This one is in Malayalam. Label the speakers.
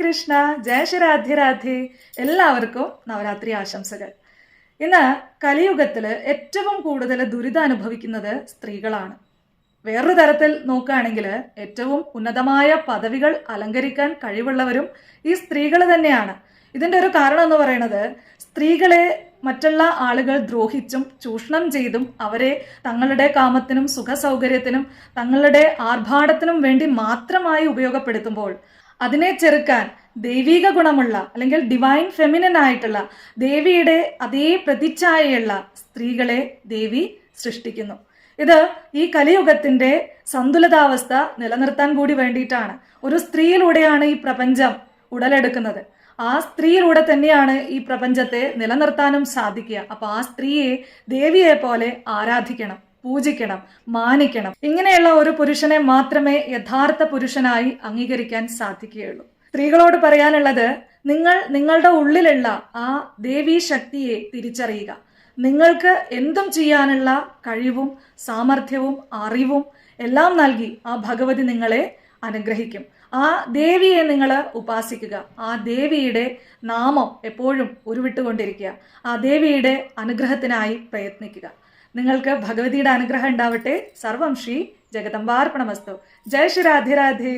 Speaker 1: കൃഷ്ണ, ജയ ശ്രീ രാധേ രാധേ. എല്ലാവർക്കും നവരാത്രി ആശംസകൾ. ഇന്ന് കലിയുഗത്തില് ഏറ്റവും കൂടുതൽ ദുരിതം അനുഭവിക്കുന്നത് സ്ത്രീകളാണ്. വേറൊരു തരത്തിൽ നോക്കുകയാണെങ്കിൽ ഏറ്റവും ഉന്നതമായ പദവികൾ അലങ്കരിക്കാൻ കഴിവുള്ളവരും ഈ സ്ത്രീകൾ തന്നെയാണ്. ഇതിന്റെ ഒരു കാരണം എന്ന് പറയുന്നത്, സ്ത്രീകളെ മറ്റുള്ള ആളുകൾ ദ്രോഹിച്ചും ചൂഷണം ചെയ്തും അവരെ തങ്ങളുടെ കാമത്തിനും സുഖ സൗകര്യത്തിനും തങ്ങളുടെ ആർഭാടത്തിനും വേണ്ടി മാത്രമായി ഉപയോഗപ്പെടുത്തുമ്പോൾ അതിനെ ചെറുക്കാൻ ദൈവിക ഗുണമുള്ള അല്ലെങ്കിൽ ഡിവൈൻ ഫെമിനൻ ആയിട്ടുള്ള ദേവിയുടെ അതേ പ്രതിച്ഛായയുള്ള സ്ത്രീകളെ ദേവി സൃഷ്ടിക്കുന്നു. ഇത് ഈ കലിയുഗത്തിന്റെ സന്തുലിതാവസ്ഥ നിലനിർത്താൻ കൂടി വേണ്ടിയിട്ടാണ്. ഒരു സ്ത്രീയിലൂടെയാണ് ഈ പ്രപഞ്ചം ഉടലെടുക്കുന്നത്. ആ സ്ത്രീയിലൂടെ തന്നെയാണ് ഈ പ്രപഞ്ചത്തെ നിലനിർത്താനും സാധിക്കുക. അപ്പൊ ആ സ്ത്രീയെ ദേവിയെ പോലെ ആരാധിക്കണം, പൂജിക്കണം, മാനിക്കണം. ഇങ്ങനെയുള്ള ഒരു പുരുഷനെ മാത്രമേ യഥാർത്ഥ പുരുഷനായി അംഗീകരിക്കാൻ സാധിക്കുകയുള്ളൂ. സ്ത്രീകളോട് പറയാനുള്ളത്, നിങ്ങൾ നിങ്ങളുടെ ഉള്ളിലുള്ള ആ ദേവീ ശക്തിയെ തിരിച്ചറിയുക. നിങ്ങൾക്ക് എന്തും ചെയ്യാനുള്ള കഴിവും സാമർഥ്യവും അറിവും എല്ലാം നൽകി ആ ഭഗവതി നിങ്ങളെ അനുഗ്രഹിക്കും. ആ ദേവിയെ നിങ്ങൾ ഉപാസിക്കുക. ആ ദേവിയുടെ നാമം എപ്പോഴും ഉരുവിട്ടുകൊണ്ടിരിക്കുക. ആ ദേവിയുടെ അനുഗ്രഹത്തിനായി പ്രയത്നിക്കുക. നിങ്ങൾക്ക് ഭഗവതിയുടെ അനുഗ്രഹം ഉണ്ടാവട്ടെ. സർവം ശ്രീ ജഗദംബാർപ്പണമസ്തു. ജയ ശ്രീ രാധേ രാധേ.